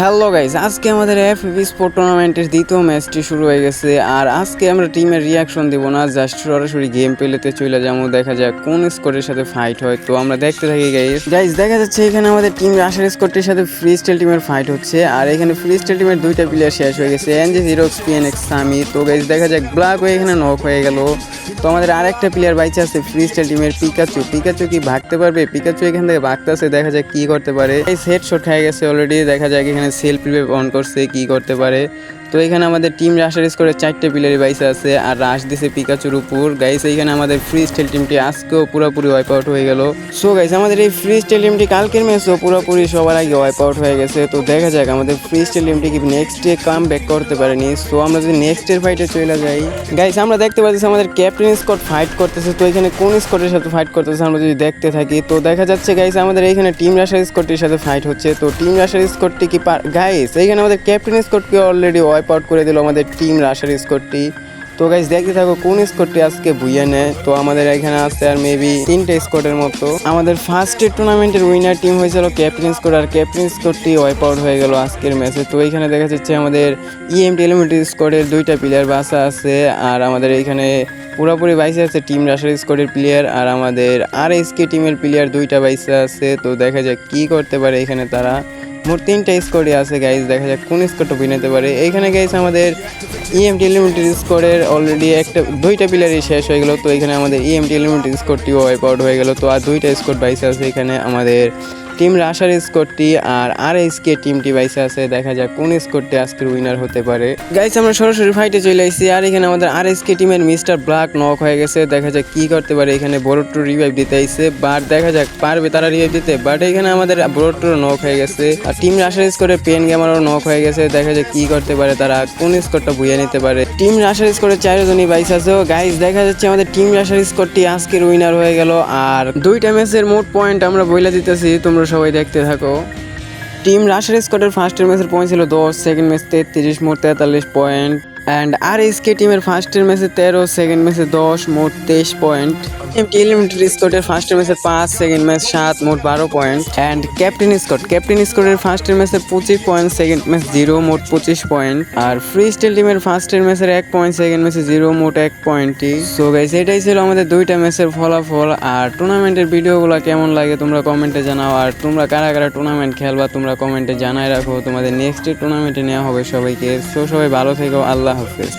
Hello guys, আজকে আমাদের FF sport টুর্নামেন্টের দ্বিতীয় ম্যাচটি শুরু হয়ে গেছে। আর আজকে আমরা টিমের রিয়াকশন দেব না, জাস্ট সরাসরি গেম প্লেতে চলে যাবো, দেখা যাক কোন স্কোরের সাথে ফাইট হয়। তো আমরা দেখতে থাকি গাইস দেখা যাচ্ছে এখানে আমাদের টিম রাশার স্কোরটির সাথে ফ্রি স্টাইল টিমের ফাইট হচ্ছে। আর এখানে ফ্রি স্টাইল টিমের দুইটা প্লেয়ার শেষ হয়ে গেছে, এনজে জিরোক্স পিএনএক্স সামি। তো গাইস দেখা যাক ব্ল্যাক হয়ে এখানে নক হয়ে গেল। তো আমাদের আরেকটা প্লেয়ার বাইচে আছে ফ্রি স্টাইল টিমের পিকাচু কি ভাগতে পারবে? পিকাচু এখান থেকে ভাগতেছে, দেখা যাক কি করতে পারে। এই হেডশট খেয়ে গেছে অলরেডি, দেখা যাক এখানে সেলফ রিভাইভ অন করছে, কি করতে পারে। তো এখানে আমাদের টিম রাশার স্কোরে 4টে প্লেয়ারই বাইসে আছে আর রাশ দিছে পিকাচুর উপর। গাইস এইখানে আমাদের ফ্রি স্টাইল টিমটি আজকেও পুরোপুরি ওয়াইপ আউট হয়ে গেল। সো গাইস আমাদের এই ফ্রি স্টাইল টিমটি কালকের ম্যাচও পুরোপুরি সবার আগে ওয়াইপ আউট হয়ে গেছে। তো দেখা যাক আমাদের ফ্রি স্টাইল টিমটি কি নেক্সট ডে কাম ব্যাক করতে পারেনি। সো আমরা যদি নেক্সট এর ফাইটে চলে যাই গাইস, আমরা দেখতে পাচ্ছি আমাদের ক্যাপ্টেন স্কোয়াড ফাইট করতেছে। তো এখানে কোন স্কোয়াডের সাথে ফাইট করতেছে আমরা যদি দেখতে থাকি, তো দেখা যাচ্ছে গাইস আমাদের এইখানে টিম রাশার স্কোয়াডটির সাথে ফাইট হচ্ছে। তো টিম রাশার স্কোয়াডটি কি গাইস এইখানে আমাদের ক্যাপ্টেন স্কোয়াডকে অলরেডি ওয়াইপ আউট করে দিল আমাদের টিম রাশার স্কোয়াডটি। তো গাইস দেখতে থাকো কোন স্কোয়াডটি আজকে বুইয়া নেয়। তো আমাদের এখানে আছে আর মেবি 3টে স্কোয়াডের মতো। আমাদের ফার্স্ট টুর্নামেন্টের উইনার টিম হয়েছিল ক্যাপ্টেন স্কোয়াড, আর ক্যাপ্টেন স্কোয়াডটি ওয়াইপ আউট হয়ে গেল আজকের ম্যাচে। তো এইখানে দেখা যাচ্ছে আমাদের ইএমটি এলিমেন্টারি স্কোয়াডের 2টা প্লেয়ার বাসা আছে, আর আমাদের এইখানে পুরোপুরি বাইসে আছে টিম রাশার স্কোয়াডের প্লেয়ার, আর আমাদের আরএসকে টিমের প্লেয়ার 2টা বাইসে আছে। তো দেখা যাক কি করতে পারে এখানে তারা। মোট 3টা স্কোয়াডই আছে গাইস, দেখা যাক কোন স্কোয়াডটা বিনাতে পারে। এইখানে গাইস আমাদের ইএমটি এলিমেন্টারি স্কোয়াডের অলরেডি 2টা প্লেয়ারই শেষ হয়ে গেল। তো এখানে আমাদের ইএমটি এলিমেন্টারি স্কোয়াডটিও ওয়াইপ আউট হয়ে গেল। তো আর 2টা স্কোয়াড বাইসে আছে এখানে আমাদের টিম রাশার স্কোয়াডটি আর আরএসকে টিমটি বাইসে আছে। দেখা যাক কোন স্কোয়াডটি আজকের উইনার হতে পারে। গাইস আমরা সরাসরি ফাইটে চলে আসছি, আর এখানে আমাদের আরএসকে টিমের মিস্টার ব্ল্যাক নক হয়ে গেছে। দেখা যাক কি করতে পারে। এখানে বড়ট্টু রিভাইভ দিতে আইছে, বাট দেখা যাক পারবে তারা রিভাইভ দিতে, বাট এখানে আমাদের বড়ট্টুর নক হয়ে গেছে। আর টিম রাশার স্কোয়াডের পেন গেমারও নক হয়ে গেছে। দেখা যাক কি করতে পারে তারা, কোন স্কোয়াডটা বুইয়ে নিতে পারে। টিম রাশার স্কোয়াডের 4জনই বাইসে আছে। গাইস দেখা যাচ্ছে আমাদের টিম রাশার স্কোয়াডটি আজকের উইনার হয়ে গেল। আর 2টা ম্যাচের মোট পয়েন্ট আমরা বইলা দিতেছি, তোমরা সবাই দেখতে থাকো। টিম রাশার স্কোয়াডের ফার্স্টের ম্যাচের পয়েন্ট ছিল 10, সেকেন্ড ম্যাচ 33, মোট 43 পয়েন্ট। অ্যান্ড আরএসকে টিমের ফার্স্টের ম্যাচে 13, সেকেন্ড ম্যাচে 10, মোট 23 পয়েন্ট। এমটি এলিমেন্টারি স্কোয়াডের ফার্স্টের ম্যাচে 5, সেকেন্ড ম্যাচ 7, মোট 12 পয়েন্ট। অ্যান্ড ক্যাপ্টেন স্কোয়াডের ফার্স্টের ম্যাচে 25 পয়েন্ট, সেকেন্ড ম্যাচ 0, মোট 25 পয়েন্ট। আর ফ্রি স্টাইল টিমের ফার্স্টের ম্যাচের 1 পয়েন্ট, সেকেন্ড ম্যাচে 0, মোট 1 পয়েন্টই। সো গাইস এটাই ছিল আমাদের 2টা ম্যাচের ফলাফল। আর টুর্নামেন্টের ভিডিওগুলো কেমন লাগে তোমরা কমেন্টে জানাও, আর তোমরা কারা কারা টুর্নামেন্ট খেলবা তোমরা কমেন্টে জানাই রাখো। তোমাদের নেক্সট টুর্নামেন্টে নেওয়া হবে সবাইকে। সো সবাই ভালো থেকো, আল্লাহ হাফেজ।